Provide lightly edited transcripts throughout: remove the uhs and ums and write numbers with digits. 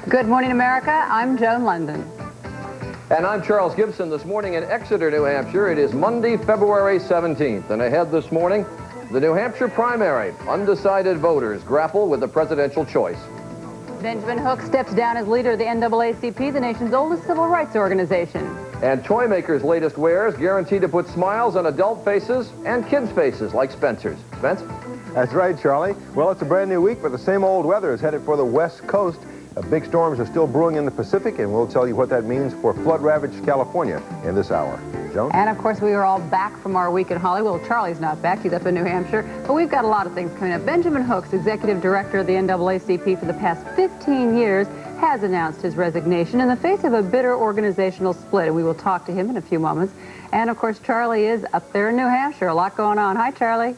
Good morning, America. I'm Joan London. And I'm Charles Gibson. This morning in Exeter, New Hampshire, it is Monday, February 17th. And ahead this morning, the New Hampshire primary. Undecided voters grapple with the presidential choice. Benjamin Hook steps down as leader of the NAACP, the nation's oldest civil rights organization. And toy makers' latest wares guaranteed to put smiles on adult faces and kids' faces like Spencer's. Spence? That's right, Charlie. Well, it's a brand new week, but the same old weather is headed for the West Coast. Big storms are still brewing in the Pacific, and we'll tell you what that means for flood-ravaged California in this hour. Joan? And, of course, we are all back from our week at Hollywood. Well, Charlie's not back. He's up in New Hampshire. But we've got a lot of things coming up. Benjamin Hooks, executive director of the NAACP for the past 15 years, has announced his resignation in the face of a bitter organizational split. And we will talk to him in a few moments. And, of course, Charlie is up there in New Hampshire. A lot going on. Hi, Charlie.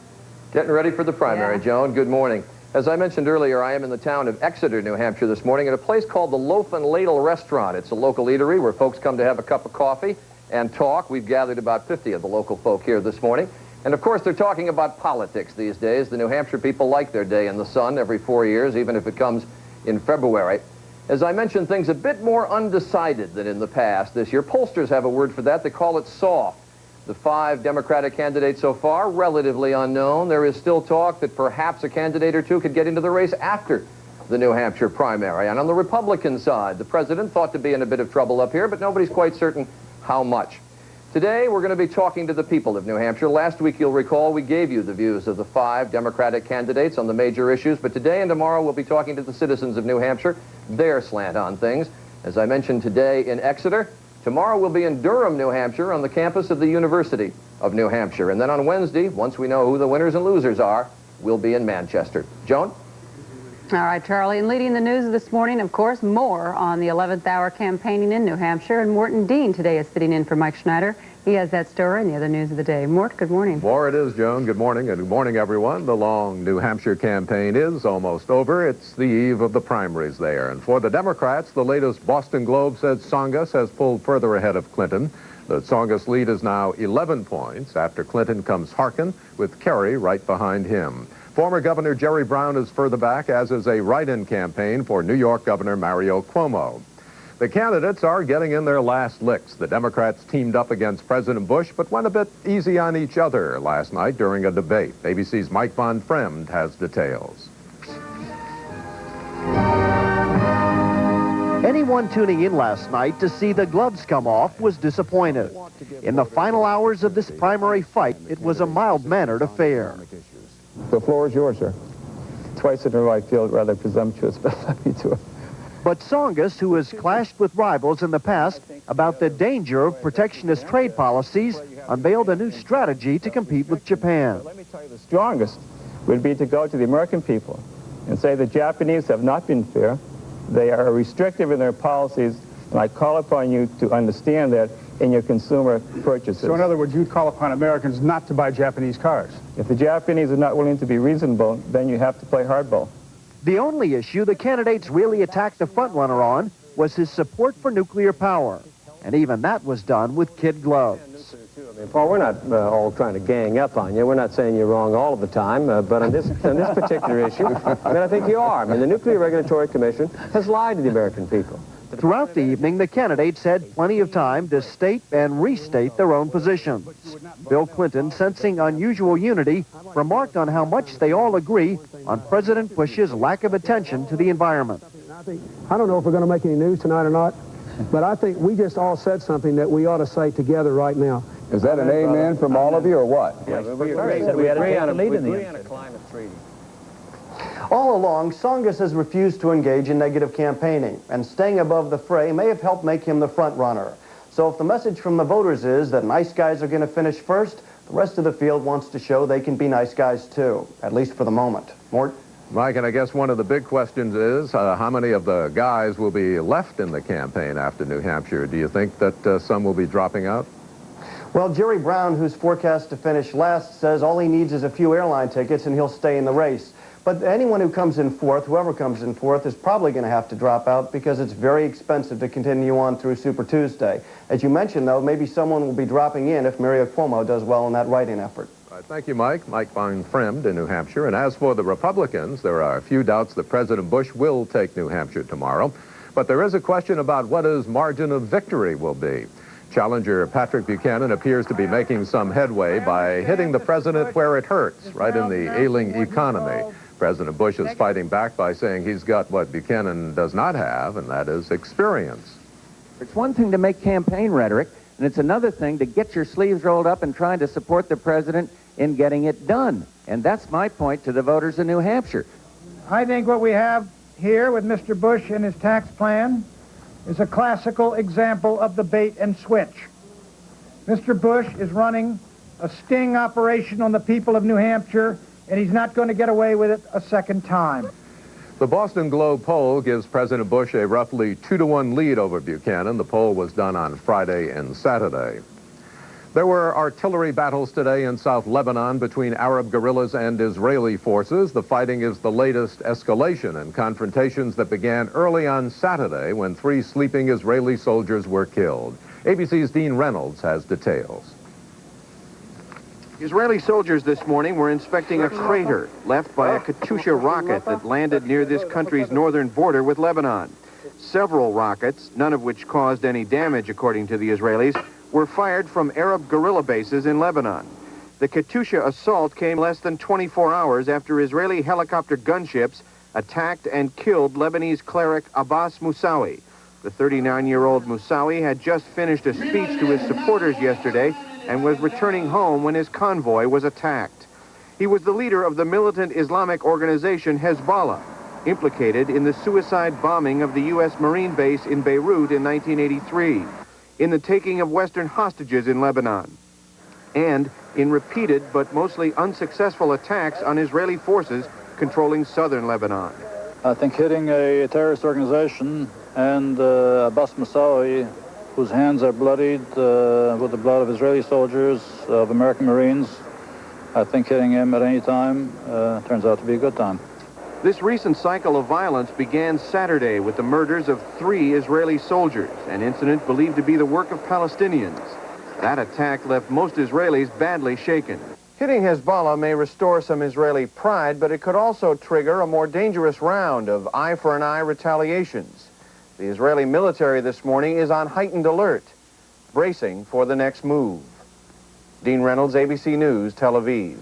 Getting ready for the primary, Yeah. Joan. Good morning. As I mentioned earlier, I am in the town of Exeter, New Hampshire this morning at a place called the Loaf and Ladle Restaurant. It's a local eatery where folks come to have a cup of coffee and talk. We've gathered about 50 of the local folk here this morning. And, of course, they're talking about politics these days. The New Hampshire people like their day in the sun every 4 years, even if it comes in February. As I mentioned, things a bit more undecided than in the past this year. Pollsters have a word for that. They call it soft. The 5 Democratic candidates so far, relatively unknown. There is still talk that perhaps a candidate or two could get into the race after the New Hampshire primary. And on the Republican side, the president thought to be in a bit of trouble up here, but nobody's quite certain how much. Today, we're going to be talking to the people of New Hampshire. Last week, you'll recall, we gave you the views of the 5 Democratic candidates on the major issues. But today and tomorrow, we'll be talking to the citizens of New Hampshire, their slant on things. As I mentioned today in Exeter, tomorrow we'll be in Durham, New Hampshire, on the campus of the University of New Hampshire. And then on Wednesday, once we know who the winners and losers are, we'll be in Manchester. Joan? All right, Charlie. And leading the news this morning, of course, more on the 11th hour campaigning in New Hampshire. And Morton Dean today is sitting in for Mike Schneider. He has that story and the other news of the day. Mort, good morning. More it is, Joan. Good morning, and good morning, everyone. The long New Hampshire campaign is almost over. It's the eve of the primaries there. And for the Democrats, the latest Boston Globe says Tsongas has pulled further ahead of Clinton. The Tsongas lead is now 11 points. After Clinton comes Harkin, with Kerry right behind him. Former Governor Jerry Brown is further back, as is a write-in campaign for New York Governor Mario Cuomo. The candidates are getting in their last licks. The Democrats teamed up against President Bush, but went a bit easy on each other last night during a debate. ABC's Mike Von Fremd has details. Anyone tuning in last night to see the gloves come off was disappointed. In the final hours of this primary fight, it was a mild-mannered affair. The floor is yours, sir. Twice in a row I feel rather presumptuous, but let me do it. But Tsongas, who has clashed with rivals in the past about the danger of protectionist trade policies, unveiled a new strategy to compete with Japan. Let me tell you, the strongest would be to go to the American people and say the Japanese have not been fair. They are restrictive in their policies, and I call upon you to understand that in your consumer purchases. So in other words, you'd call upon Americans not to buy Japanese cars? If the Japanese are not willing to be reasonable, then you have to play hardball. The only issue the candidates really attacked the frontrunner on was his support for nuclear power. And even that was done with kid gloves. Paul, we're not all trying to gang up on you. We're not saying you're wrong all of the time, but on this particular issue, I think you are. I mean, the Nuclear Regulatory Commission has lied to the American people. Throughout the evening, the candidates had plenty of time to state and restate their own positions. Bill Clinton, sensing unusual unity, remarked on how much they all agree on President Bush's lack of attention to the environment. I don't know if we're going to make any news tonight or not, but I think we just all said something that we ought to say together right now. Is that an amen from all of you, or what? Yeah, we agree on a climate treaty. All along, Tsongas has refused to engage in negative campaigning, and staying above the fray may have helped make him the front runner. So if the message from the voters is that nice guys are going to finish first, the rest of the field wants to show they can be nice guys too, at least for the moment. Mort? Mike, and I guess one of the big questions is how many of the guys will be left in the campaign after New Hampshire? Do you think that some will be dropping out? Well, Jerry Brown, who's forecast to finish last, says all he needs is a few airline tickets and he'll stay in the race. But anyone who comes in fourth, whoever comes in fourth, is probably going to have to drop out because it's very expensive to continue on through Super Tuesday. As you mentioned, though, maybe someone will be dropping in if Mario Cuomo does well in that write-in effort. All right, thank you, Mike. Mike Von Fremd in New Hampshire. And as for the Republicans, there are a few doubts that President Bush will take New Hampshire tomorrow. But there is a question about what his margin of victory will be. Challenger Patrick Buchanan appears to be making some headway by hitting the president where it hurts, right in the ailing economy. President Bush is fighting back by saying he's got what Buchanan does not have, and that is experience. It's one thing to make campaign rhetoric, and it's another thing to get your sleeves rolled up and trying to support the president in getting it done. And that's my point to the voters in New Hampshire. I think what we have here with Mr. Bush and his tax plan is a classical example of the bait and switch. Mr. Bush is running a sting operation on the people of New Hampshire, and he's not going to get away with it a second time. The Boston Globe poll gives President Bush a roughly 2-to-1 lead over Buchanan. The poll was done on Friday and Saturday. There were artillery battles today in South Lebanon between Arab guerrillas and Israeli forces. The fighting is the latest escalation in confrontations that began early on Saturday when 3 sleeping Israeli soldiers were killed. ABC's Dean Reynolds has details. Israeli soldiers this morning were inspecting a crater left by a Katyusha rocket that landed near this country's northern border with Lebanon. Several rockets, none of which caused any damage according to the Israelis, were fired from Arab guerrilla bases in Lebanon. The Katyusha assault came less than 24 hours after Israeli helicopter gunships attacked and killed Lebanese cleric Abbas Moussaoui. The 39-year-old Moussaoui had just finished a speech to his supporters yesterday and was returning home when his convoy was attacked. He was the leader of the militant Islamic organization Hezbollah, implicated in the suicide bombing of the U.S. Marine base in Beirut in 1983. In the taking of Western hostages in Lebanon, and in repeated but mostly unsuccessful attacks on Israeli forces controlling southern Lebanon. I think hitting a terrorist organization and Abbas Moussaoui, whose hands are bloodied with the blood of Israeli soldiers, of American Marines, I think hitting him at any time turns out to be a good time. This recent cycle of violence began Saturday with the murders of 3 Israeli soldiers, an incident believed to be the work of Palestinians. That attack left most Israelis badly shaken. Hitting Hezbollah may restore some Israeli pride, but it could also trigger a more dangerous round of eye-for-an-eye retaliations. The Israeli military this morning is on heightened alert, bracing for the next move. Dean Reynolds, ABC News, Tel Aviv.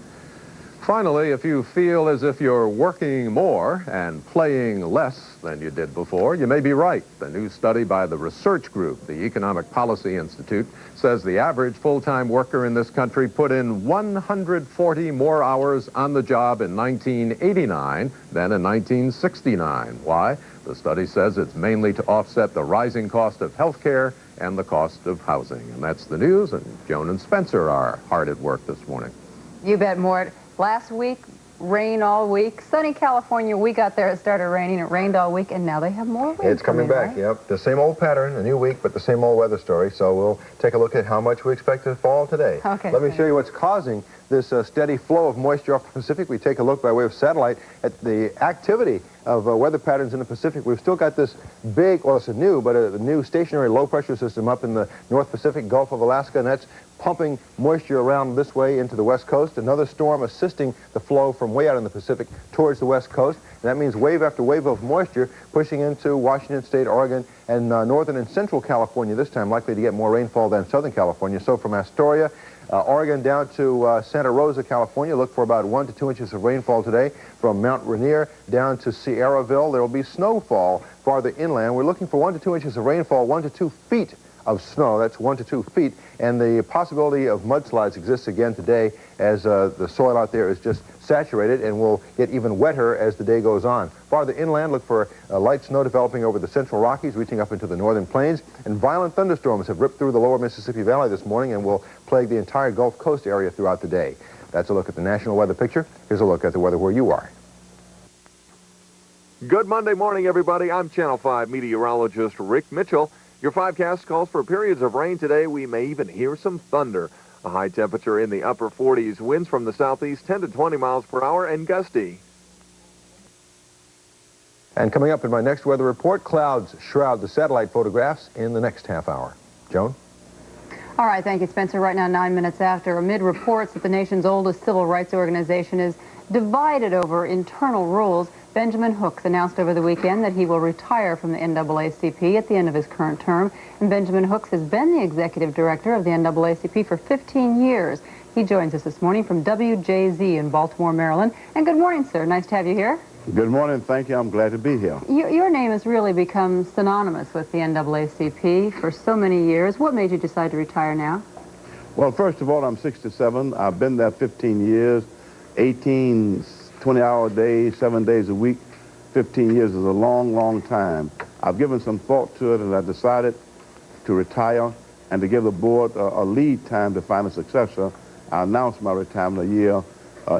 Finally, if you feel as if you're working more and playing less than you did before, you may be right. The new study by the research group, the Economic Policy Institute, says the average full-time worker in this country put in 140 more hours on the job in 1989 than in 1969. Why? The study says it's mainly to offset the rising cost of health care and the cost of housing. And that's the news, and Joan and Spencer are hard at work this morning. You bet, Mort. Last week, rain all week. Sunny California, we got there, it started raining. It rained all week, and now they have more rain. It's coming back, right? Yep. The same old pattern, a new week, but the same old weather story. So we'll take a look at how much we expect to fall today. Okay. Let me show you what's causing this steady flow of moisture off the Pacific. We take a look by way of satellite at the activity of weather patterns in the Pacific. We've still got this big, well, it's a new stationary low-pressure system up in the North Pacific Gulf of Alaska, and that's pumping moisture around this way into the west coast. Another storm assisting the flow from way out in the Pacific towards the west coast. And that means wave after wave of moisture pushing into Washington State, Oregon, and northern and central California this time, likely to get more rainfall than southern California. So from Astoria, Oregon down to Santa Rosa, California, look for about 1 to 2 inches of rainfall today. From Mount Rainier down to Sierraville, there will be snowfall farther inland. We're looking for 1 to 2 inches of rainfall, 1 to 2 feet of snow. That's 1 to 2 feet. And the possibility of mudslides exists again today as the soil out there is just saturated and will get even wetter as the day goes on. Farther inland, look for light snow developing over the central Rockies, reaching up into the northern plains. And violent thunderstorms have ripped through the lower Mississippi Valley this morning and will plague the entire Gulf Coast area throughout the day. That's a look at the national weather picture. Here's a look at the weather where you are. Good Monday morning, everybody. I'm Channel 5 meteorologist Rick Mitchell. Your 5cast calls for periods of rain today. We may even hear some thunder. A high temperature in the upper 40s. Winds from the southeast 10 to 20 miles per hour and gusty. And coming up in my next weather report, clouds shroud the satellite photographs in the next half hour. Joan? All right, thank you, Spencer. Right now, 9 minutes after, amid reports that the nation's oldest civil rights organization is divided over internal rules, Benjamin Hooks announced over the weekend that he will retire from the NAACP at the end of his current term. And Benjamin Hooks has been the executive director of the NAACP for 15 years. He joins us this morning from WJZ in Baltimore, Maryland. And good morning, sir. Nice to have you here. Good morning. Thank you. I'm glad to be here. Your name has really become synonymous with the NAACP for so many years. What made you decide to retire now? Well, first of all, I'm 67. I've been there 15 years, 18 20-hour days, 7 days a week. 15 years is a long, long time. I've given some thought to it, and I decided to retire and to give the board a lead time to find a successor. I announced my retirement a year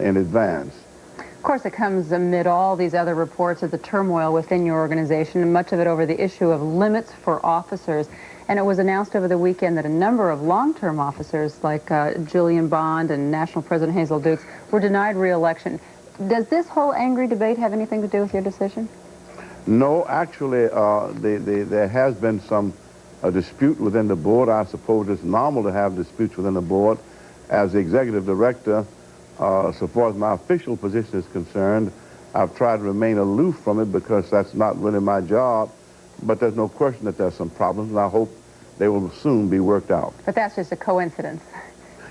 in advance. Of course, it comes amid all these other reports of the turmoil within your organization, and much of it over the issue of limits for officers. And it was announced over the weekend that a number of long-term officers, like Julian Bond and National President Hazel Dukes, were denied re-election. Does this whole angry debate have anything to do with your decision? No, actually, there has been some dispute within the board. I suppose it's normal to have disputes within the board. As the executive director, so far as my official position is concerned, I've tried to remain aloof from it because that's not really my job. But there's no question that there's some problems, and I hope they will soon be worked out. But that's just a coincidence.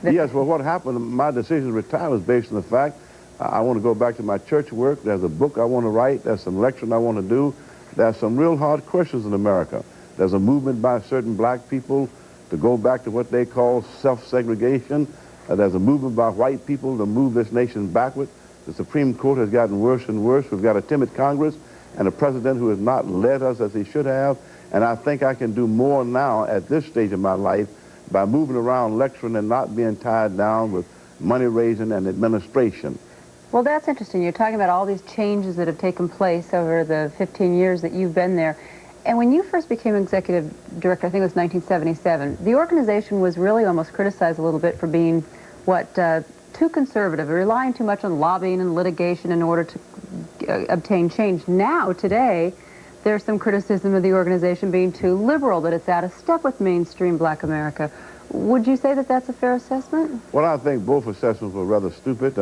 Yes, well, what happened, my decision to retire was based on the fact I want to go back to my church work. There's a book I want to write. There's some lecturing I want to do. There's some real hard questions in America. There's a movement by certain black people to go back to what they call self-segregation. There's a movement by white people to move this nation backward. The Supreme Court has gotten worse and worse. We've got a timid Congress and a president who has not led us as he should have. And I think I can do more now at this stage of my life by moving around lecturing and not being tied down with money raising and administration. Well, that's interesting. You're talking about all these changes that have taken place over the 15 years that you've been there. And when you first became executive director, I think it was 1977, the organization was really almost criticized a little bit for being, too conservative, relying too much on lobbying and litigation in order to obtain change. Now, today, there's some criticism of the organization being too liberal, that it's out of step with mainstream black America. Would you say that that's a fair assessment? Well, I think both assessments were rather stupid.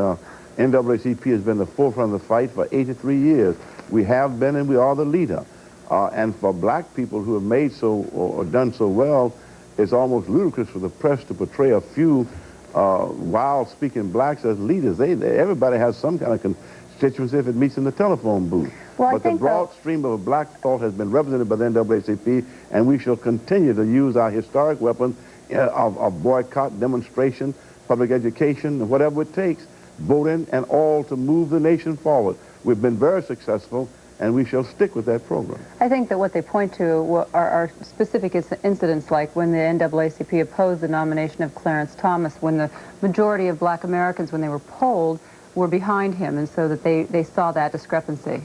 NAACP has been the forefront of the fight for 83 years. We have been and we are the leader. And for black people who have made so or done so well, it's almost ludicrous for the press to portray a few wild-speaking blacks as leaders. Everybody has some kind of constituency if it meets in the telephone booth. Well, but the broad stream of black thought has been represented by the NAACP, and we shall continue to use our historic weapon of boycott, demonstration, public education, whatever it takes, voting, and all to move the nation forward. We've been very successful, and we shall stick with that program. I think that what they point to are specific incidents like when the NAACP opposed the nomination of Clarence Thomas, when the majority of black Americans, when they were polled, were behind him, and so that they saw that discrepancy.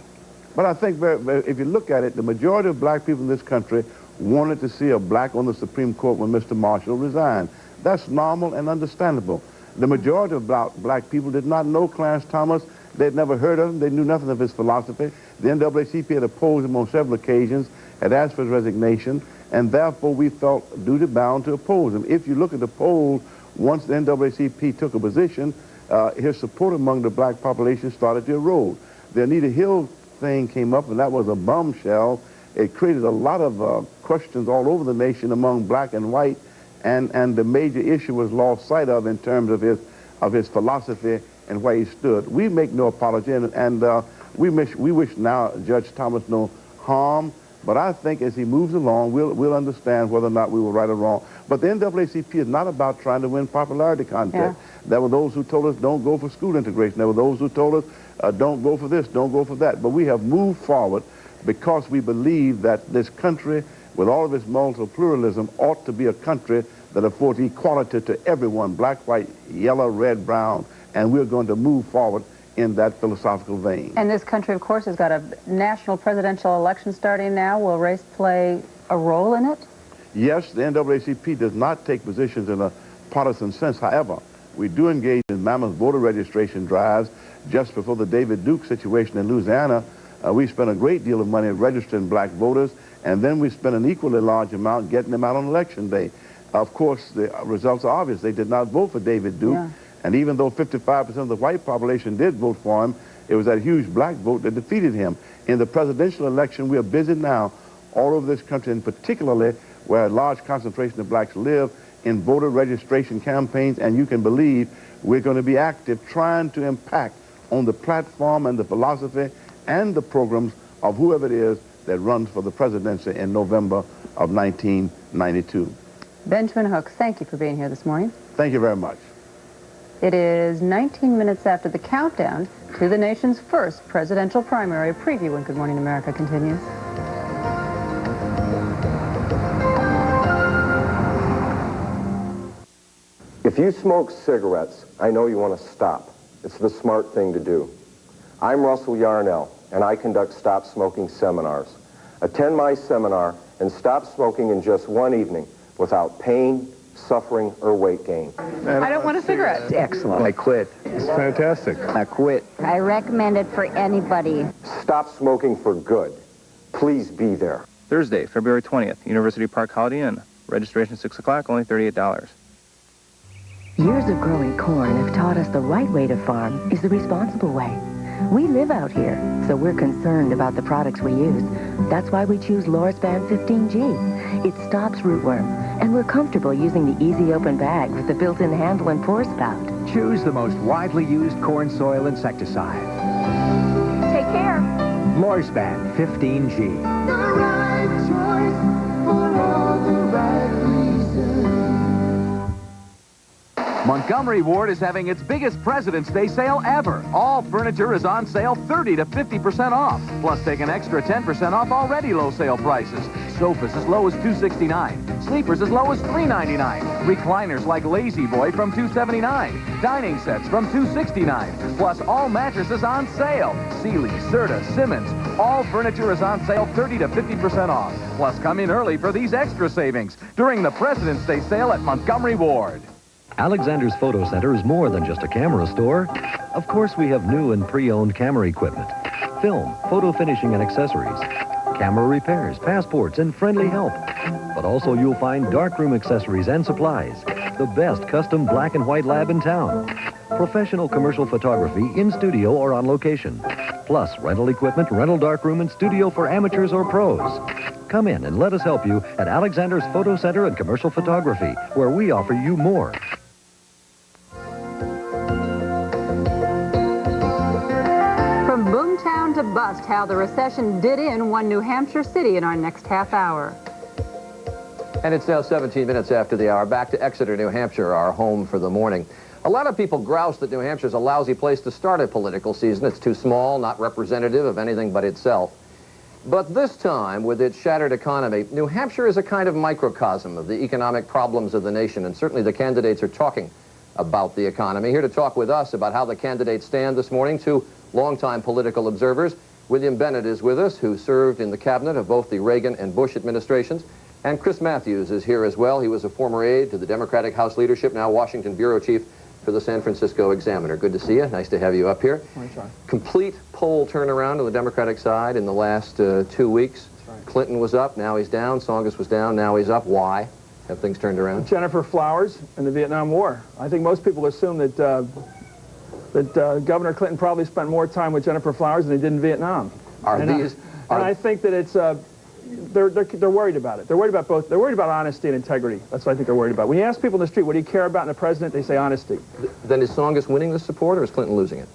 But I think if you look at it, the majority of black people in this country wanted to see a black on the Supreme Court when Mr. Marshall resigned. That's normal and understandable. The majority of black people did not know Clarence Thomas. They'd never heard of him. They knew nothing of his philosophy. The NAACP had opposed him on several occasions, had asked for his resignation, and therefore we felt duty-bound to oppose him. If you look at the polls, once the NAACP took a position, his support among the black population started to erode. The Anita Hill thing came up, and that was a bombshell. It created a lot of questions all over the nation among black and white, and the major issue was lost sight of in terms of his philosophy and where he stood. We make no apology, and we wish now Judge Thomas no harm, but I think as he moves along, we'll understand whether or not we were right or wrong. But the NAACP is not about trying to win popularity contests. Yeah. There were those who told us don't go for school integration. There were those who told us don't go for this, don't go for that. But we have moved forward because we believe that this country, with all of its multiple pluralism, ought to be a country that affords equality to everyone, black, white, yellow, red, brown, and we're going to move forward in that philosophical vein. And this country, of course, has got a national presidential election starting now. Will race play a role in it? Yes, the NAACP does not take positions in a partisan sense. However, we do engage in mammoth voter registration drives. Just before the David Duke situation in Louisiana, we spent a great deal of money registering black voters, and then we spent an equally large amount getting them out on election day. Of course, the results are obvious. They did not vote for David Duke. Yeah. And even though 55% of the white population did vote for him, It was that huge black vote that defeated him. In the presidential election, we are busy now all over this country, and particularly where a large concentration of blacks live, in voter registration campaigns, and you can believe we're going to be active trying to impact on the platform and the philosophy and the programs of whoever it is that runs for the presidency in November of 1992. Benjamin Hooks, thank you for being here this morning. Thank you very much. It is 19 minutes after the countdown to the nation's first presidential primary. Preview when Good Morning America continues. If you smoke cigarettes, I know you want to stop. It's the smart thing to do. I'm Russell Yarnell, and I conduct stop smoking seminars. Attend my seminar and stop smoking in just one evening without pain, suffering, or weight gain. I don't want a cigarette. It's excellent. I quit. It's fantastic. I quit. I recommend it for anybody. Stop smoking for good. Please be there. Thursday, February 20th, University Park Holiday Inn. Registration 6 o'clock, only $38. Years of growing corn have taught us the right way to farm is the responsible way. We live out here, so we're concerned about the products we use. That's why we choose Lorsban 15G. It stops rootworm, and we're comfortable using the easy open bag with the built-in handle and pour spout. Choose the most widely used corn soil insecticide. Take care. Lorsban 15G. The right choice for all the right reasons. Montgomery Ward is having its biggest President's Day sale ever. All furniture is on sale 30 to 50% off. Plus, take an extra 10% off already low sale prices. Sofas as low as $269. Sleepers as low as $399. Recliners like Lazy Boy from $279. Dining sets from $269. Plus, all mattresses on sale. Sealy, Serta, Simmons. All furniture is on sale 30 to 50% off. Plus, come in early for these extra savings during the President's Day sale at Montgomery Ward. Alexander's Photo Center is more than just a camera store. Of course, we have new and pre-owned camera equipment, film, photo finishing and accessories, camera repairs, passports, and friendly help. But also you'll find darkroom accessories and supplies, the best custom black and white lab in town, professional commercial photography in studio or on location, plus rental equipment, rental darkroom, and studio for amateurs or pros. Come in and let us help you at Alexander's Photo Center and Commercial Photography, where we offer you more. From boomtown to bust, how the recession did in one New Hampshire city in our next half hour. And it's now 17 minutes after the hour. Back to Exeter, New Hampshire, our home for the morning. A lot of people grouse that New Hampshire's a lousy place to start a political season. It's too small, not representative of anything but itself. But this time, with its shattered economy, New Hampshire is a kind of microcosm of the economic problems of the nation, and certainly the candidates are talking about the economy. Here to talk with us about how the candidates stand this morning, two longtime political observers. William Bennett is with us, who served in the cabinet of both the Reagan and Bush administrations. And Chris Matthews is here as well. He was a former aide to the Democratic House leadership, now Washington bureau chief for the San Francisco Examiner. Good to see you. Nice to have you up here. Morning, John. Complete poll turnaround on the Democratic side in the last 2 weeks. Right. Clinton was up, now he's down. Tsongas was down, now he's up. Why have things turned around? Jennifer Flowers and the Vietnam War. I think most people assume that Governor Clinton probably spent more time with Jennifer Flowers than he did in Vietnam. And I think that it's they're worried about it. They're worried about both. They're worried about honesty and integrity. That's what I think they're worried about. When you ask people in the street, what do you care about in a president, they say honesty. Then is Tsongas winning the support, or is Clinton losing it?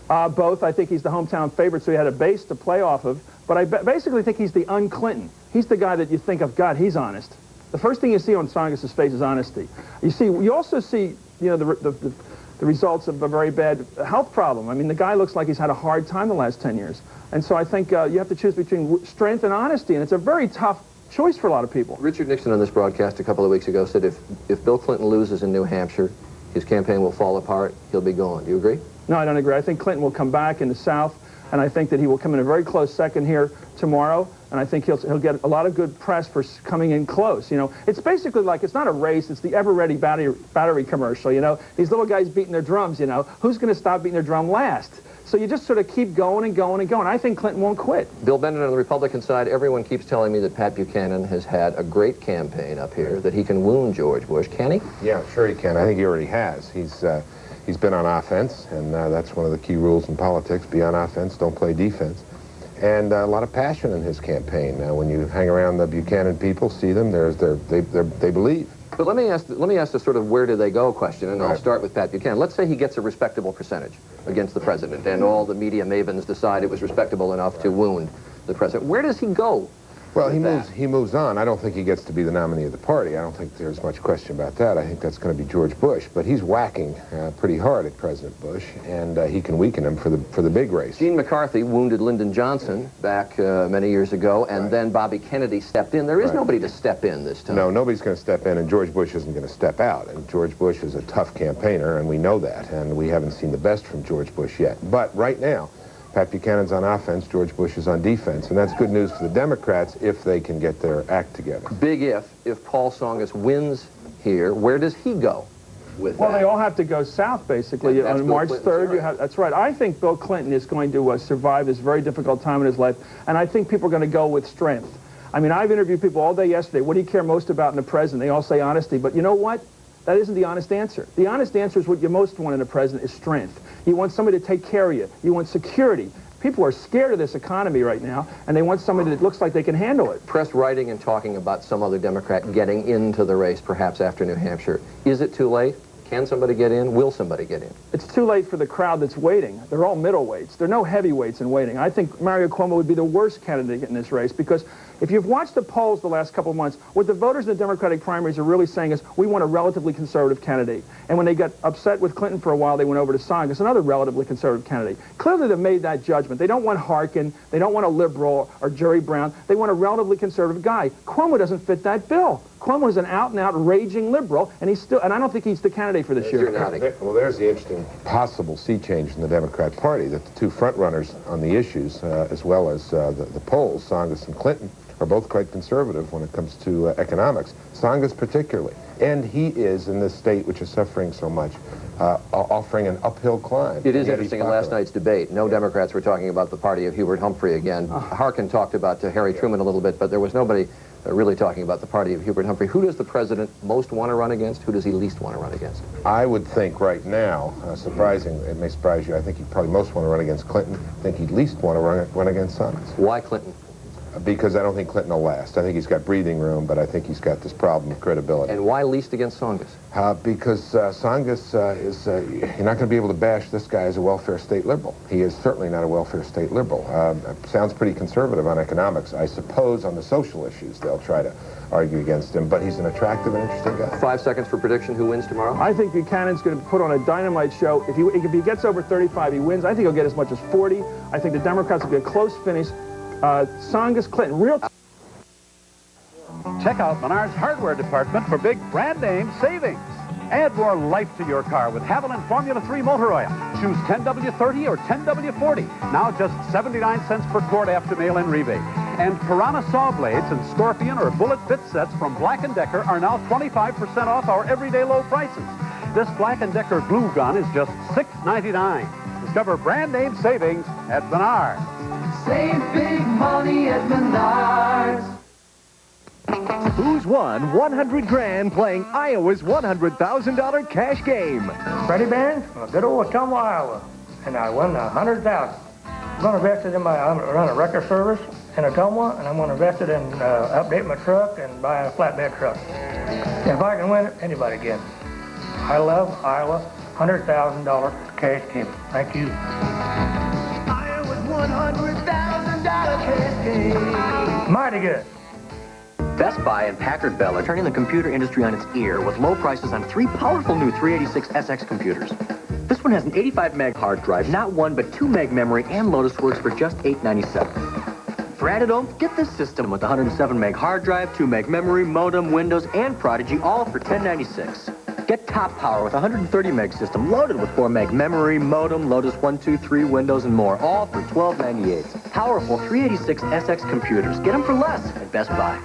Both. I think he's the hometown favorite, so he had a base to play off of. But I basically think he's the un-Clinton. He's the guy that you think of, God, he's honest. The first thing you see on Tsongas' face is honesty. You also see, the results of a very bad health problem. I mean, the guy looks like he's had a hard time the last 10 years. And so I think you have to choose between strength and honesty, and it's a very tough choice for a lot of people. Richard Nixon on this broadcast a couple of weeks ago said if Bill Clinton loses in New Hampshire, his campaign will fall apart, he'll be gone. Do you agree? No, I don't agree. I think Clinton will come back in the South, and I think that he will come in a very close second here tomorrow, and I think he'll get a lot of good press for coming in close. It's basically like, it's not a race, it's the ever-ready battery commercial, These little guys beating their drums, Who's going to stop beating their drum last? So you just sort of keep going and going and going. I think Clinton won't quit. Bill Bennett on the Republican side, everyone keeps telling me that Pat Buchanan has had a great campaign up here, that he can wound George Bush. Can he? Yeah, sure he can. I think he already has. He's been on offense, and that's one of the key rules in politics. Be on offense, don't play defense. And a lot of passion in his campaign. Now, when you hang around the Buchanan people, see them, they believe. But let me ask the sort of where do they go question, and I'll start with Pat Buchanan. Let's say he gets a respectable percentage against the president, and all the media mavens decide it was respectable enough to wound the president. Where does he go? Well, he moves on. I don't think he gets to be the nominee of the party. I don't think there's much question about that. I think that's going to be George Bush. But he's whacking pretty hard at President Bush, and he can weaken him for the big race. Gene McCarthy wounded Lyndon Johnson back many years ago, and then Bobby Kennedy stepped in. There is nobody to step in this time. No, nobody's going to step in, and George Bush isn't going to step out. And George Bush is a tough campaigner, and we know that. And we haven't seen the best from George Bush yet. But right now, Pat Buchanan's on offense, George Bush is on defense, and that's good news for the Democrats if they can get their act together. Big if Paul Tsongas wins here, where does he go with Well, that? they all have to go south, basically. On March 3rd, that's right. I think Bill Clinton is going to survive this very difficult time in his life, and I think people are going to go with strength. I mean, I've interviewed people all day yesterday. What do you care most about in the president? They all say honesty, but you know what? That isn't the honest answer. The honest answer is what you most want in a president is strength. You want somebody to take care of you. You want security. People are scared of this economy right now, and they want somebody that looks like they can handle it. Press writing and talking about some other Democrat getting into the race, perhaps after New Hampshire. Is it too late? Can somebody get in? Will somebody get in? It's too late for the crowd that's waiting. They're all middleweights. There are no heavyweights in waiting. I think Mario Cuomo would be the worst candidate in this race because if you've watched the polls the last couple of months, what the voters in the Democratic primaries are really saying is we want a relatively conservative candidate. And when they got upset with Clinton for a while, they went over to Tsongas, another relatively conservative candidate. Clearly, they've made that judgment. They don't want Harkin. They don't want a liberal or Jerry Brown. They want a relatively conservative guy. Cuomo doesn't fit that bill. Cuomo is an out-and-out raging liberal, and I don't think he's the candidate for this year. Well, there's the interesting possible sea change in the Democrat Party, that the two front-runners on the issues, as well as the polls, Tsongas and Clinton, are both quite conservative when it comes to economics. Tsongas particularly. And he is, in this state which is suffering so much, offering an uphill climb. It is interesting in last night's debate. No Democrats were talking about the party of Hubert Humphrey again. Harkin talked about Harry Truman a little bit, but there was nobody really talking about the party of Hubert Humphrey. Who does the president most want to run against? Who does he least want to run against? I would think right now, surprising, it may surprise you, I think he'd probably most want to run against Clinton. I think he'd least want to run against Tsongas. Why Clinton? Because I don't think Clinton will last. I think he's got breathing room, but I think he's got this problem of credibility. And why least against Tsongas? Because Tsongas you're not going to be able to bash this guy as a welfare state liberal. He is certainly not a welfare state liberal. Sounds pretty conservative on economics. I suppose on the social issues they'll try to argue against him, but he's an attractive and interesting guy. 5 seconds for prediction. Who wins tomorrow? I think Buchanan's going to put on a dynamite show. If he gets over 35, he wins. I think he'll get as much as 40. I think the Democrats will be a close finish. Tsongas, Clinton, real. Check out Menard's hardware department for big brand name savings. Add more life to your car with Haviland Formula 3 motor oil. Choose 10W30 or 10W40. Now just 79 cents per quart after mail-in rebate. And Piranha saw blades and Scorpion or Bullet bit sets from Black & Decker are now 25% off our everyday low prices. This Black & Decker glue gun is just $6.99. Discover brand name savings at Menards. Save big money at Menards. Who's won 100 grand playing Iowa's $100,000 cash game? Freddie Barron, good old Ottumwa, Iowa, and I won $100,000. I'm going to invest it in I run a wrecker service in Ottumwa, and I'm going to invest it in update my truck and buy a flatbed truck. If I can win it, anybody can. I love Iowa, $100,000 cash game. Thank you. Iowa's $100,000 cash game. Mighty good. Best Buy and Packard Bell are turning the computer industry on its ear with low prices on 3 powerful new 386SX computers. This one has an 85 meg hard drive, not 1 but 2 meg memory, and Lotus Works for just $897. For added on, get this system with 107 meg hard drive, 2 meg memory, modem, Windows, and Prodigy, all for $1096. Get top power with a 130 meg system loaded with 4 meg memory, modem, Lotus 123, Windows, and more, all for $1298. Powerful 386SX computers. Get them for less at Best Buy.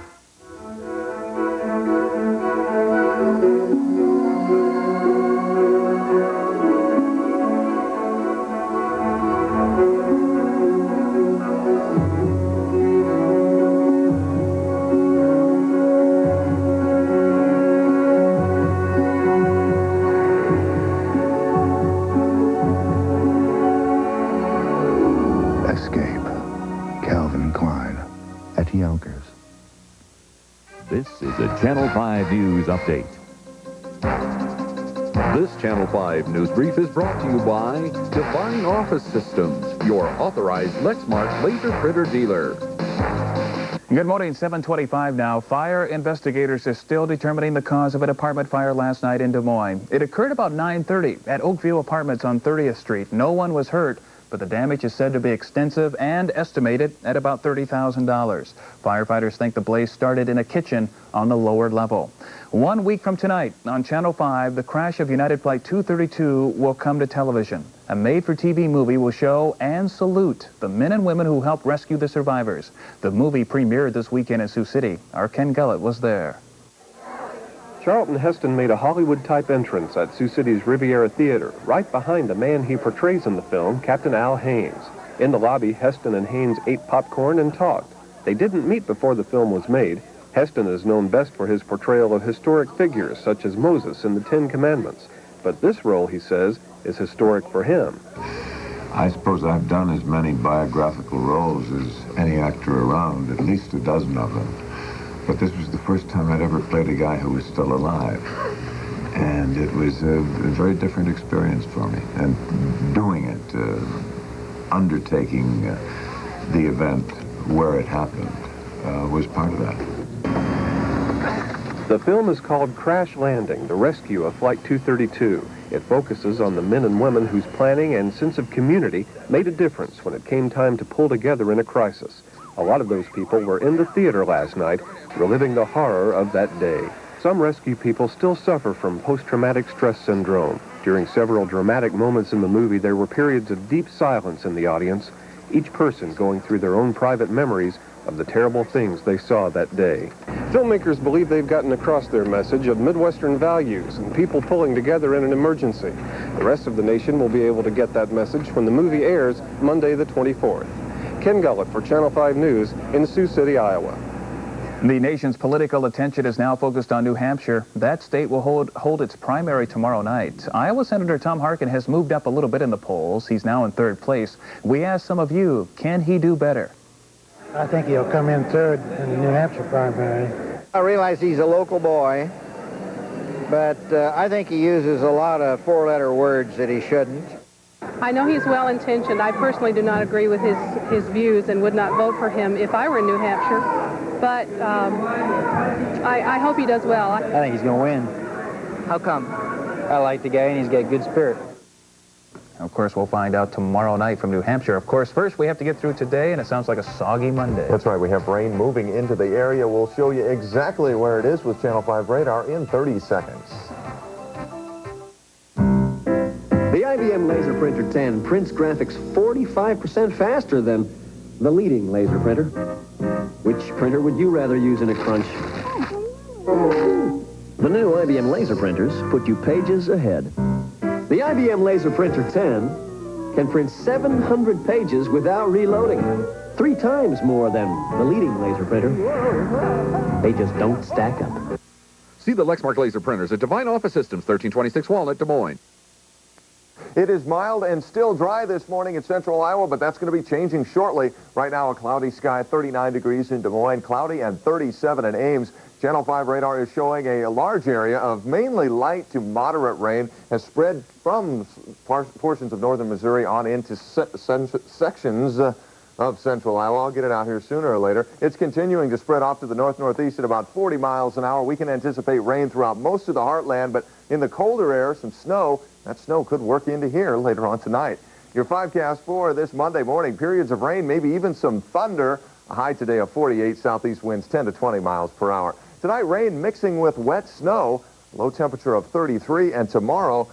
to Yonkers. This is a Channel 5 News Update. This Channel 5 News Brief is brought to you by Divine Office Systems, your authorized Lexmark laser printer dealer. Good morning, 7:25 now. Fire investigators are still determining the cause of an apartment fire last night in Des Moines. It occurred about 9:30 at Oakview Apartments on 30th Street. No one was hurt, but the damage is said to be extensive and estimated at about $30,000. Firefighters think the blaze started in a kitchen on the lower level. 1 week from tonight on Channel 5, the crash of United Flight 232 will come to television. A made-for-TV movie will show and salute the men and women who helped rescue the survivors. The movie premiered this weekend in Sioux City. Our Ken Gullett was there. Charlton Heston made a Hollywood-type entrance at Sioux City's Riviera Theater, right behind the man he portrays in the film, Captain Al Haynes. In the lobby, Heston and Haynes ate popcorn and talked. They didn't meet before the film was made. Heston is known best for his portrayal of historic figures, such as Moses in the Ten Commandments. But this role, he says, is historic for him. I suppose I've done as many biographical roles as any actor around, at least a dozen of them. But this was the first time I'd ever played a guy who was still alive. And it was a very different experience for me. And doing it, undertaking the event where it happened, was part of that. The film is called Crash Landing, the rescue of Flight 232. It focuses on the men and women whose planning and sense of community made a difference when it came time to pull together in a crisis. A lot of those people were in the theater last night, reliving the horror of that day. Some rescue people still suffer from post-traumatic stress syndrome. During several dramatic moments in the movie, there were periods of deep silence in the audience, each person going through their own private memories of the terrible things they saw that day. Filmmakers believe they've gotten across their message of Midwestern values and people pulling together in an emergency. The rest of the nation will be able to get that message when the movie airs Monday the 24th. Ken Gullett for Channel 5 News in Sioux City, Iowa. The nation's political attention is now focused on New Hampshire. That state will hold its primary tomorrow night. Iowa Senator Tom Harkin has moved up a little bit in the polls. He's now in third place. We asked some of you, can he do better? I think he'll come in third in the New Hampshire primary. I realize he's a local boy, but I think he uses a lot of four-letter words that he shouldn't. I know he's well-intentioned. I personally do not agree with his views and would not vote for him if I were in New Hampshire, but I hope he does well. I think he's going to win. How come? I like the guy and he's got good spirit. Of course, we'll find out tomorrow night from New Hampshire. Of course, first we have to get through today, and it sounds like a soggy Monday. That's right. We have rain moving into the area. We'll show you exactly where it is with Channel 5 radar in 30 seconds. The IBM Laser Printer 10 prints graphics 45% faster than the leading laser printer. Which printer would you rather use in a crunch? The new IBM laser printers put you pages ahead. The IBM Laser Printer 10 can print 700 pages without reloading. 3 times more than the leading laser printer. They just don't stack up. See the Lexmark laser printers at Divine Office Systems, 1326 Walnut, Des Moines. It is mild and still dry this morning in central Iowa, but that's going to be changing shortly. Right now, a cloudy sky, 39 degrees in Des Moines, cloudy, and 37 in Ames. Channel 5 radar is showing a large area of mainly light to moderate rain has spread from portions of northern Missouri on into sections of central Iowa. I'll get it out here sooner or later. It's continuing to spread off to the north-northeast at about 40 miles an hour. We can anticipate rain throughout most of the heartland, but in the colder air, some snow. That snow could work into here later on tonight. Your 5cast for this Monday morning, periods of rain, maybe even some thunder. A high today of 48, southeast winds 10 to 20 miles per hour. Tonight, rain mixing with wet snow, low temperature of 33, and tomorrow,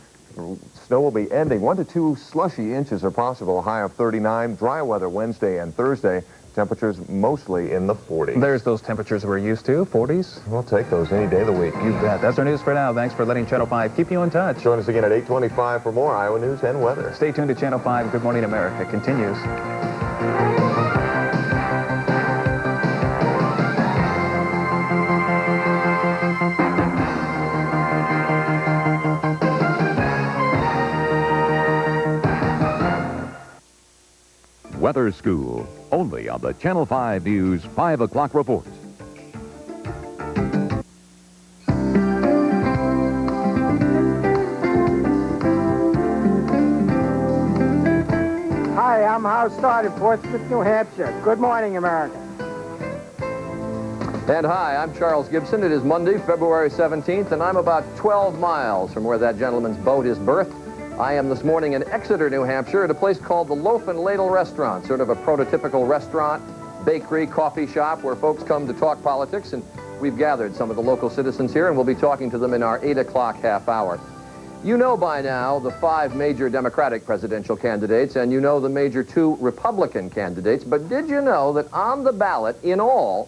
snow will be ending. 1 to 2 slushy inches are possible, a high of 39. Dry weather Wednesday and Thursday, temperatures mostly in the 40s. There's those temperatures we're used to, 40s. We'll take those any day of the week. You bet. That's our news for now. Thanks for letting Channel 5 keep you in touch. Join us again at 8:25 for more Iowa news and weather. Stay tuned to Channel 5. Good Morning America continues. Weather Weather School, only on the Channel 5 News 5 o'clock report. Hi, I'm Hal Stoddard, Portsmouth, New Hampshire. Good morning, America. And hi, I'm Charles Gibson. It is Monday, February 17th, and I'm about 12 miles from where that gentleman's boat is berthed. I am this morning in Exeter, New Hampshire, at a place called the Loaf and Ladle Restaurant, sort of a prototypical restaurant, bakery, coffee shop where folks come to talk politics, and we've gathered some of the local citizens here, and we'll be talking to them in our 8 o'clock half hour. You know by now the 5 major Democratic presidential candidates, and you know the major 2 Republican candidates, but did you know that on the ballot in all,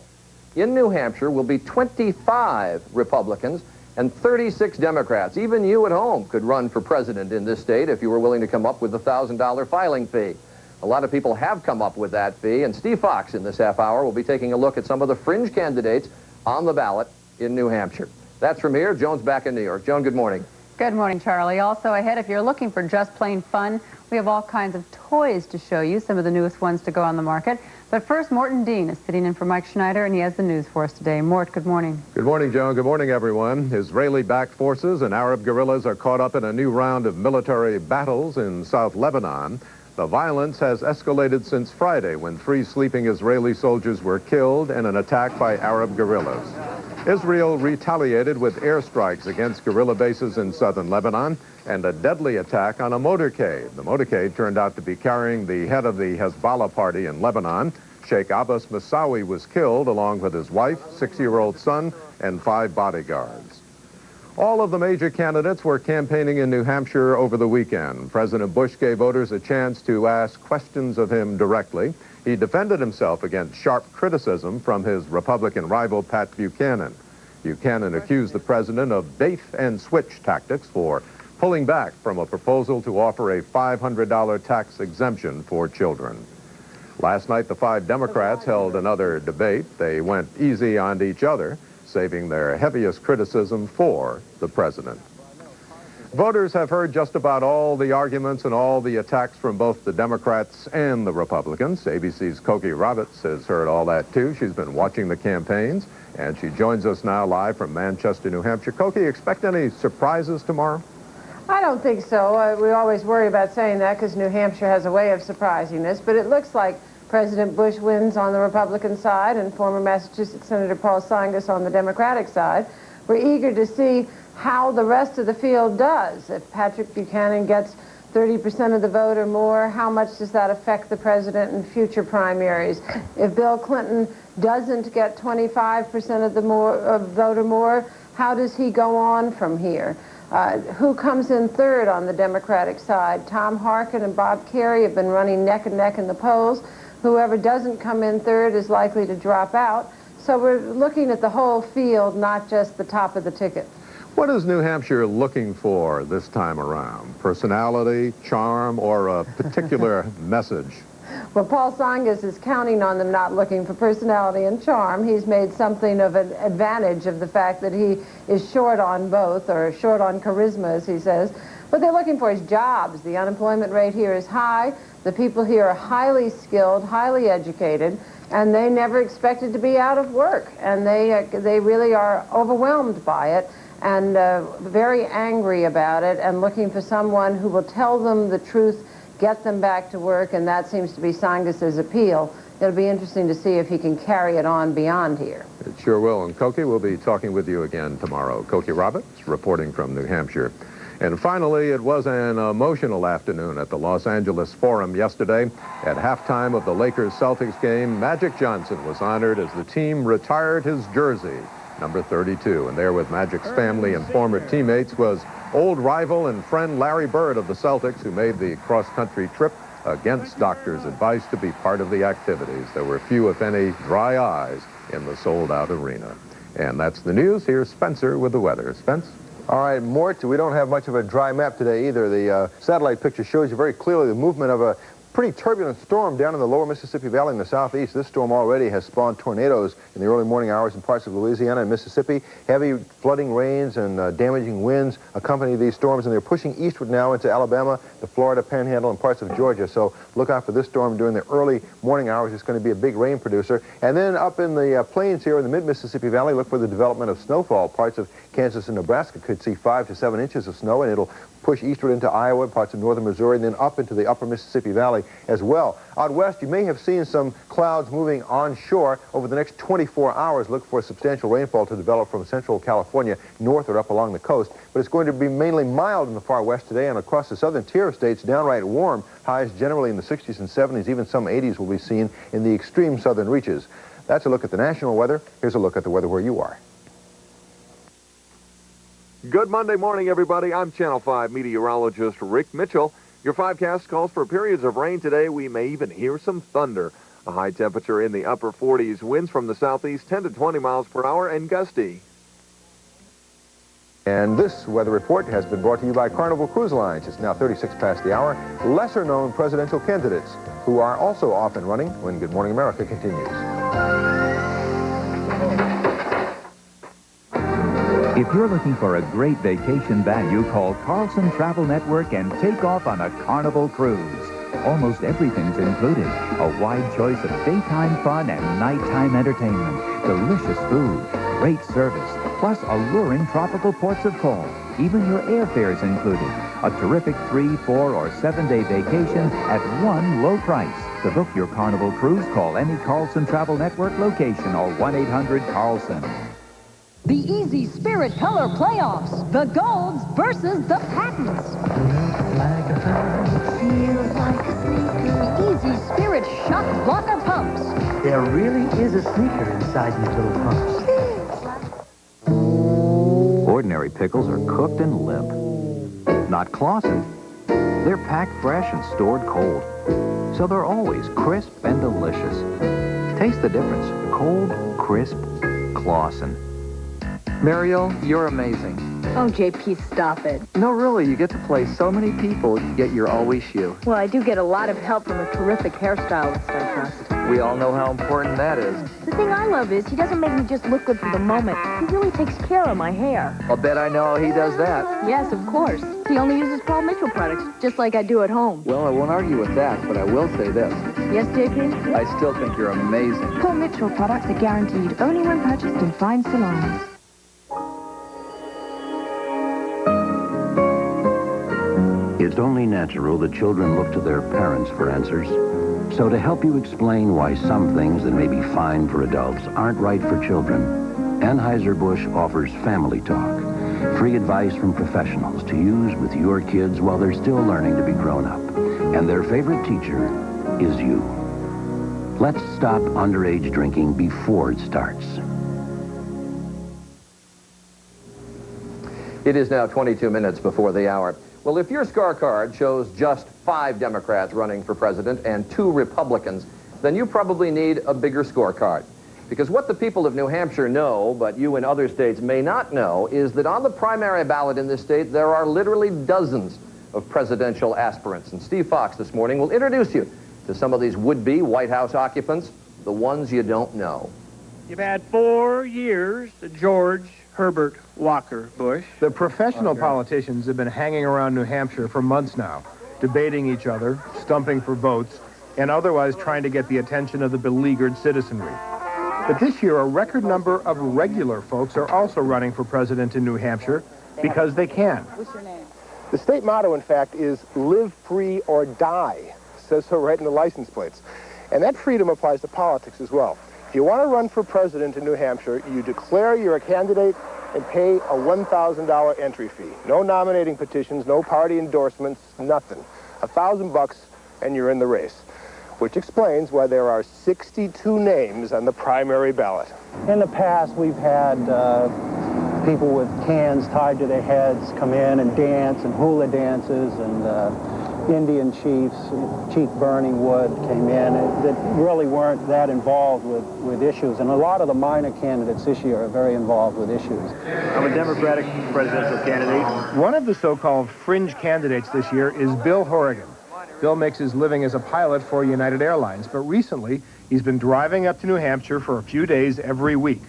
in New Hampshire, will be 25 Republicans and 36 Democrats. Even you at home could run for president in this state if you were willing to come up with the $1,000 filing fee. A lot of people have come up with that fee, and Steve Fox in this half hour will be taking a look at some of the fringe candidates on the ballot in New Hampshire. That's from here. Joan's back in New York. Joan, good morning. Good morning, Charlie. Also ahead, if you're looking for just plain fun, we have all kinds of toys to show you, some of the newest ones to go on the market. But first, Morton Dean is sitting in for Mike Schneider, and he has the news for us today. Mort, good morning. Good morning, Joan. Good morning, everyone. Israeli-backed forces and Arab guerrillas are caught up in a new round of military battles in South Lebanon. The violence has escalated since Friday when 3 sleeping Israeli soldiers were killed in an attack by Arab guerrillas. Israel retaliated with airstrikes against guerrilla bases in southern Lebanon and a deadly attack on a motorcade. The motorcade turned out to be carrying the head of the Hezbollah party in Lebanon. Sheikh Abbas Massawi was killed along with his wife, 6-year-old son, and 5 bodyguards. All of the major candidates were campaigning in New Hampshire over the weekend. President Bush gave voters a chance to ask questions of him directly. He defended himself against sharp criticism from his Republican rival, Pat Buchanan. Buchanan accused the president of bait-and-switch tactics for pulling back from a proposal to offer a $500 tax exemption for children. Last night, the 5 Democrats held another debate. They went easy on each other, saving their heaviest criticism for the president. Voters have heard just about all the arguments and all the attacks from both the Democrats and the Republicans. ABC's Cokie Roberts has heard all that, too. She's been watching the campaigns, and she joins us now live from Manchester, New Hampshire. Cokie, expect any surprises tomorrow? I don't think so. We always worry about saying that because New Hampshire has a way of surprising us, but it looks like President Bush wins on the Republican side and former Massachusetts Senator Paul Tsongas on the Democratic side. We're eager to see how the rest of the field does. If Patrick Buchanan gets 30% of the vote or more, how much does that affect the president in future primaries? If Bill Clinton doesn't get 25% of the vote or more, how does he go on from here? Who comes in third on the Democratic side? Tom Harkin and Bob Kerrey have been running neck and neck in the polls. Whoever doesn't come in third is likely to drop out. So we're looking at the whole field, not just the top of the ticket. What is New Hampshire looking for this time around? Personality, charm, or a particular message? Well, Paul Tsongas is counting on them not looking for personality and charm. He's made something of an advantage of the fact that he is short on both, or short on charisma, as he says. What they're looking for is jobs. The unemployment rate here is high. The people here are highly skilled, highly educated, and they never expected to be out of work. And they really are overwhelmed by it and very angry about it and looking for someone who will tell them the truth, get them back to work, and that seems to be Tsongas's appeal. It'll be interesting to see if he can carry it on beyond here. It sure will. And Cokie, we'll be talking with you again tomorrow. Cokie Roberts reporting from New Hampshire. And finally, it was an emotional afternoon at the Los Angeles Forum yesterday. At halftime of the Lakers-Celtics game, Magic Johnson was honored as the team retired his jersey, number 32. And there with Magic's family and former teammates was old rival and friend Larry Bird of the Celtics, who made the cross-country trip against doctors' advice to be part of the activities. There were few, if any, dry eyes in the sold-out arena. And that's the news. Here's Spencer with the weather. Spence? All right, Mort, we don't have much of a dry map today either. The satellite picture shows you very clearly the movement of a pretty turbulent storm down in the lower Mississippi Valley in the southeast. This storm already has spawned tornadoes in the early morning hours in parts of Louisiana and Mississippi. Heavy flooding rains and damaging winds accompany these storms, and they're pushing eastward now into Alabama, the Florida Panhandle, and parts of Georgia. So look out for this storm during the early morning hours. It's going to be a big rain producer. And then up in the plains here in the mid-Mississippi Valley, look for the development of snowfall. Parts of Kansas and Nebraska could see 5 to 7 inches of snow, and it'll push eastward into Iowa, parts of northern Missouri, and then up into the upper Mississippi Valley as well. Out west, you may have seen some clouds moving onshore. Over the next 24 hours, look for substantial rainfall to develop from central California northward up along the coast. But it's going to be mainly mild in the far west today, and across the southern tier of states, downright warm. Highs generally in the 60s and 70s, even some 80s will be seen in the extreme southern reaches. That's a look at the national weather. Here's a look at the weather where you are. Good Monday morning, everybody. I'm Channel 5 meteorologist Rick Mitchell. Your 5cast calls for periods of rain today. We may even hear some thunder. A high temperature in the upper 40s. Winds from the southeast 10 to 20 miles per hour and gusty. And this weather report has been brought to you by Carnival Cruise Lines. It's now 36 past the hour. Lesser-known presidential candidates who are also off and running when Good Morning America continues. If you're looking for a great vacation value, call Carlson Travel Network and take off on a Carnival cruise. Almost everything's included. A wide choice of daytime fun and nighttime entertainment. Delicious food, great service, plus alluring tropical ports of call. Even your airfare's included. A terrific 3-, 4-, or 7-day vacation at one low price. To book your Carnival cruise, call any Carlson Travel Network location or 1-800-CARLSON. The Easy Spirit Color Playoffs. The Golds versus the Patents. Feels like a sneaker. The Easy Spirit Shock Blocker Pumps. There really is a sneaker inside these little pumps. Ordinary pickles are cooked and limp. Not Clausen. They're packed fresh and stored cold. So they're always crisp and delicious. Taste the difference. Cold, crisp, Clausen. Mariel, you're amazing. Oh, JP, stop it. No, really, you get to play so many people, yet you're always you. Well, I do get a lot of help from a terrific hairstylist, I trust. We all know how important that is. The thing I love is he doesn't make me just look good for the moment. He really takes care of my hair. I'll bet I know how he does that. Yes, of course. He only uses Paul Mitchell products, just like I do at home. Well, I won't argue with that, but I will say this. Yes, JP? I still think you're amazing. Paul Mitchell products are guaranteed only when purchased in fine salons. It's only natural that children look to their parents for answers. So to help you explain why some things that may be fine for adults aren't right for children, Anheuser-Busch offers Family Talk, free advice from professionals to use with your kids while they're still learning to be grown up. And their favorite teacher is you. Let's stop underage drinking before it starts. It is now 22 minutes before the hour. Well, if your scorecard shows just 5 Democrats running for president and 2 Republicans, then you probably need a bigger scorecard. Because what the people of New Hampshire know, but you in other states may not know, is that on the primary ballot in this state, there are literally dozens of presidential aspirants. And Steve Fox this morning will introduce you to some of these would-be White House occupants, the ones you don't know. You've had 4 years to George Herbert Walker Bush. The professional politicians have been hanging around New Hampshire for months now, debating each other, stumping for votes, and otherwise trying to get the attention of the beleaguered citizenry. But this year, a record number of regular folks are also running for president in New Hampshire because they can. What's your name? The state motto, in fact, is live free or die. It says so right in the license plates. And that freedom applies to politics as well. If you want to run for president in New Hampshire, you declare you're a candidate and pay a $1,000 entry fee. No nominating petitions, no party endorsements, nothing. $1,000 and you're in the race, which explains why there are 62 names on the primary ballot. In the past, we've had people with cans tied to their heads come in and dance, and hula dances, and Indian chiefs, Chief Burning Wood came in, that really weren't that involved with issues. And a lot of the minor candidates this year are very involved with issues. I'm a Democratic presidential candidate. One of the so-called fringe candidates this year is Bill Horrigan. Bill makes his living as a pilot for United Airlines, but recently he's been driving up to New Hampshire for a few days every week.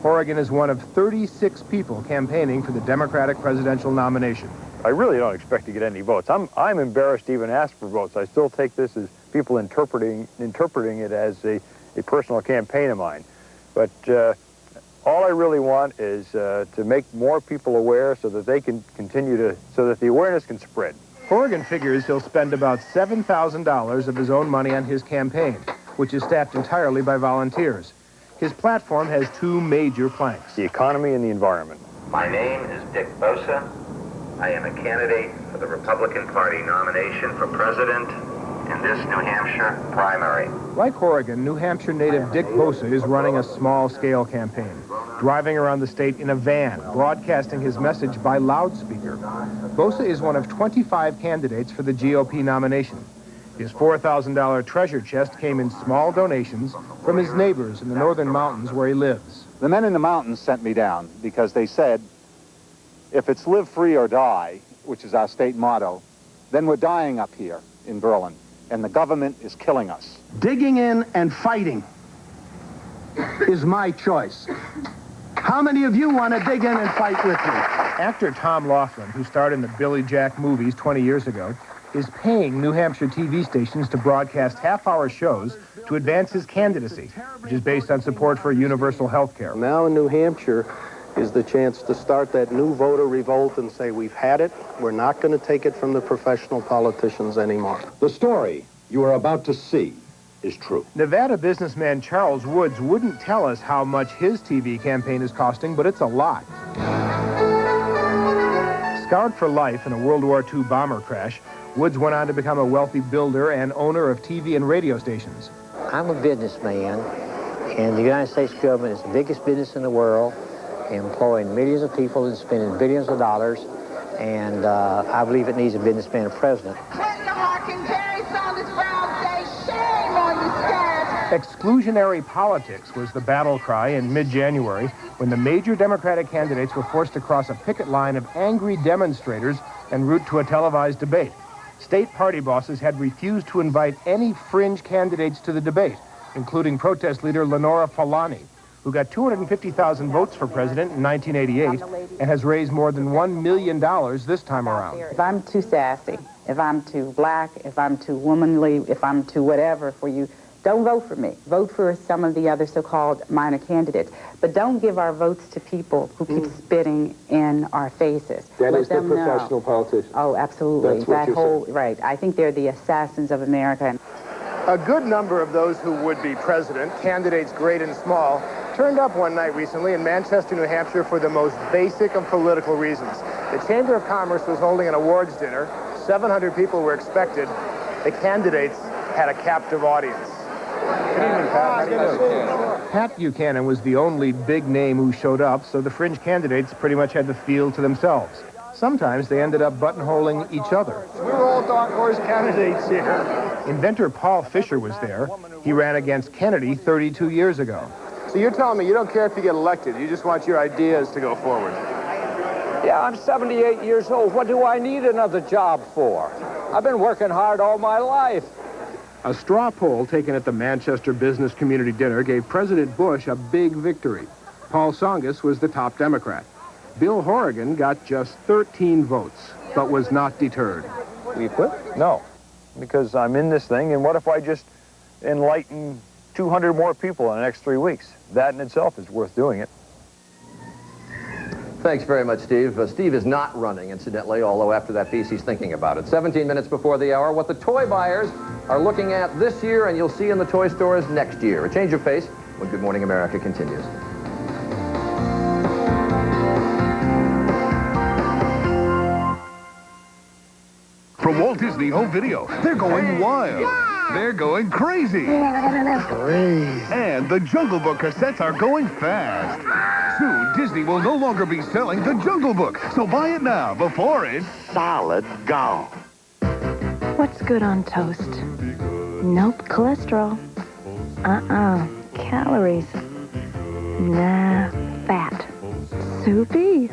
Horrigan is one of 36 people campaigning for the Democratic presidential nomination. I really don't expect to get any votes. I'm embarrassed to even ask for votes. I still take this as people interpreting it as a personal campaign of mine. But all I really want is to make more people aware so that they can so that the awareness can spread. Horrigan figures he'll spend about $7,000 of his own money on his campaign, which is staffed entirely by volunteers. His platform has two major planks: the economy and the environment. My name is Dick Bosa. I am a candidate for the Republican Party nomination for president in this New Hampshire primary. Like Horrigan, New Hampshire native Dick Bosa is running a small-scale campaign, driving around the state in a van, broadcasting his message by loudspeaker. Bosa is one of 25 candidates for the GOP nomination. His $4,000 treasure chest came in small donations from his neighbors in the northern mountains where he lives. The men in the mountains sent me down because they said, if it's live free or die, which is our state motto, then we're dying up here in Berlin, and the government is killing us. Digging in and fighting is my choice. How many of you want to dig in and fight with me? Actor Tom Laughlin, who starred in the Billy Jack movies 20 years ago, is paying New Hampshire TV stations to broadcast half-hour shows to advance his candidacy, which is based on support for universal health care. Now in New Hampshire is the chance to start that new voter revolt and say, we've had it. We're not going to take it from the professional politicians anymore. The story you are about to see is true. Nevada businessman Charles Woods wouldn't tell us how much his TV campaign is costing, but it's a lot. Scarred for life in a World War II bomber crash, Woods went on to become a wealthy builder and owner of TV and radio stations. I'm a businessman, and the United States government is the biggest business in the world, employing millions of people and spending billions of dollars, and I believe it needs a businessman and president. Exclusionary politics was the battle cry in mid-January when the major Democratic candidates were forced to cross a picket line of angry demonstrators en route to a televised debate. State party bosses had refused to invite any fringe candidates to the debate, including protest leader Lenora Falani, who got 250,000 votes for president in 1988 and has raised more than $1 million this time around. If I'm too sassy, if I'm too black, if I'm too womanly, if I'm too whatever for you, don't vote for me. Vote for some of the other so-called minor candidates. But don't give our votes to people who keep spitting in our faces. That Let is the them know. professional politician. Oh, absolutely. That's what you're saying. Right. I think they're the assassins of America. A good number of those who would be president, candidates great and small, turned up one night recently in Manchester, New Hampshire for the most basic of political reasons. The Chamber of Commerce was holding an awards dinner. 700 people were expected. The candidates had a captive audience. Good evening, Pat. How do you do? Pat Buchanan was the only big name who showed up, so the fringe candidates pretty much had the field to themselves. Sometimes they ended up buttonholing each other. We're all dark horse candidates here. Inventor Paul Fisher was there. He ran against Kennedy 32 years ago. So you're telling me you don't care if you get elected, you just want your ideas to go forward? Yeah, I'm 78 years old. What do I need another job for? I've been working hard all my life. A straw poll taken at the Manchester Business Community Dinner gave President Bush a big victory. Paul Tsongas was the top Democrat. Bill Horrigan got just 13 votes, but was not deterred. Will you quit? No, because I'm in this thing, and what if I just enlighten 200 more people in the next 3 weeks? That in itself is worth doing it. Thanks very much, Steve. Steve is not running, incidentally, although after that piece he's thinking about it. 17 minutes before the hour, what the toy buyers are looking at this year and you'll see in the toy stores next year. A change of pace when Good Morning America continues. From Walt Disney Home Video, they're going wild. They're going crazy. And the Jungle Book cassettes are going fast. Soon, Disney will no longer be selling the Jungle Book, so buy it now before it's solid gone. What's good on toast? Nope, cholesterol. Calories. Nah, fat. Soupy.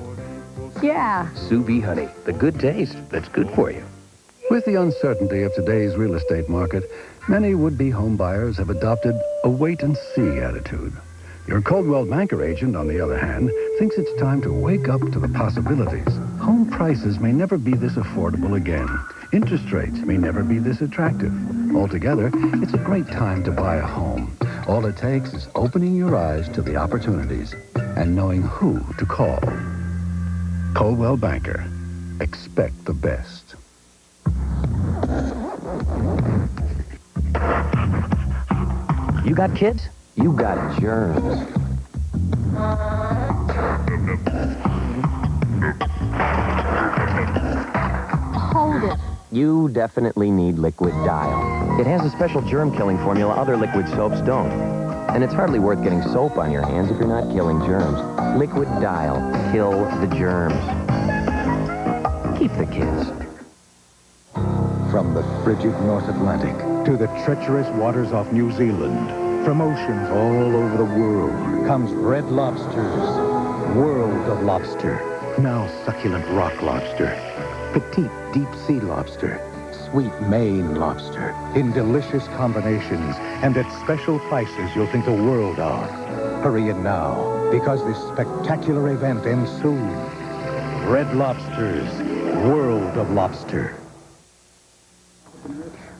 Yeah. Sous vide honey, the good taste that's good for you. With the uncertainty of today's real estate market, many would-be home buyers have adopted a wait-and-see attitude. Your Coldwell Banker agent, on the other hand, thinks it's time to wake up to the possibilities. Home prices may never be this affordable again. Interest rates may never be this attractive. Altogether, it's a great time to buy a home. All it takes is opening your eyes to the opportunities and knowing who to call. Coldwell Banker. Expect the best. You got kids? You got germs. Hold it. You definitely need Liquid Dial. It has a special germ-killing formula other liquid soaps don't. And it's hardly worth getting soap on your hands if you're not killing germs. Liquid Dial. Kill the germs. Keep the kids. From the frigid North Atlantic to the treacherous waters off New Zealand, from oceans all over the world comes Red Lobster's World of Lobster. Now succulent rock lobster, petite deep-sea lobster, sweet Maine lobster, in delicious combinations and at special prices you'll think the world of. Hurry in now, because this spectacular event ends soon. Red Lobster's World of Lobster.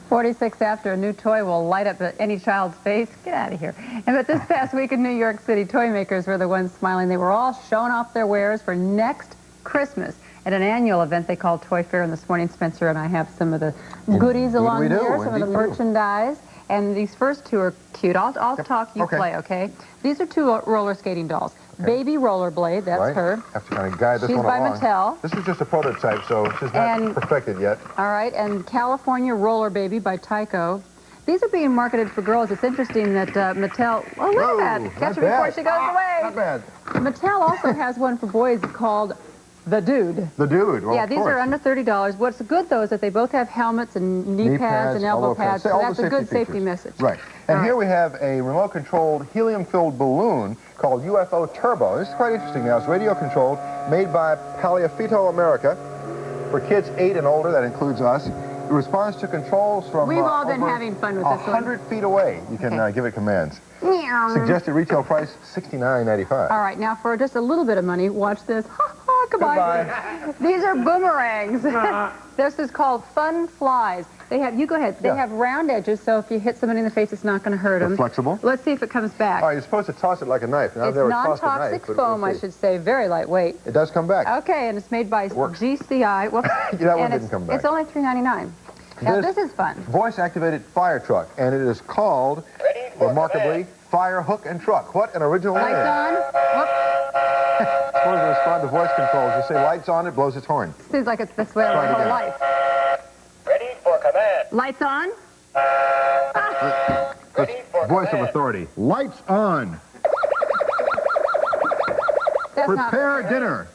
46 after, a new toy will light up any child's face. Get out of here. But this past week in New York City, toy makers were the ones smiling. They were all showing off their wares for next Christmas at an annual event they call Toy Fair. And this morning, Spencer and I have some of the goodies along here, some of the merchandise. And these first two are cute. I'll talk, you play, okay? These are two roller skating dolls. Baby Rollerblade, that's her. Have to kind of guide this She's one along. by Mattel. This is just a prototype, so she's not perfected yet. All right, and California Roller Baby by Tyco. These are being marketed for girls. It's interesting that Mattel... Oh, look at that. Catch her before she goes away. Not bad. Mattel also has one for boys called The Dude. The Dude, well, yeah, these are under $30. What's good, though, is that they both have helmets and knee pads and elbow pads, so that's a good safety message. Right. And here we have a remote-controlled, helium-filled balloon called UFO Turbo. This is quite interesting now. It's radio-controlled, made by Paliafito America. For kids 8 and older, that includes us. It responds to controls from We've all been having fun with this 100 feet away. You can give it commands. Suggested retail price, $69.95. All right, now for just a little bit of money, watch this. Goodbye. These are boomerangs. This is called Fun Flies. They have, you go ahead, they have round edges, so if you hit somebody in the face, it's not going to hurt them. Flexible. Let's see if it comes back. Oh, you're supposed to toss it like a knife. Now, it's non-toxic foam, I should say, very lightweight. It does come back. Okay, and it's made by GCI. Well, that one didn't come back. It's only $3.99. Now, this is fun. Voice-activated fire truck, and it is called, remarkably, Fire Hook and Truck. What an original name. Lights on. Whoop. It's supposed to respond to voice controls. You say lights on, it blows its horn. Seems like it's this way my whole life. Ready for command. Lights on. Ready for voice of authority. Lights on. Prepare dinner.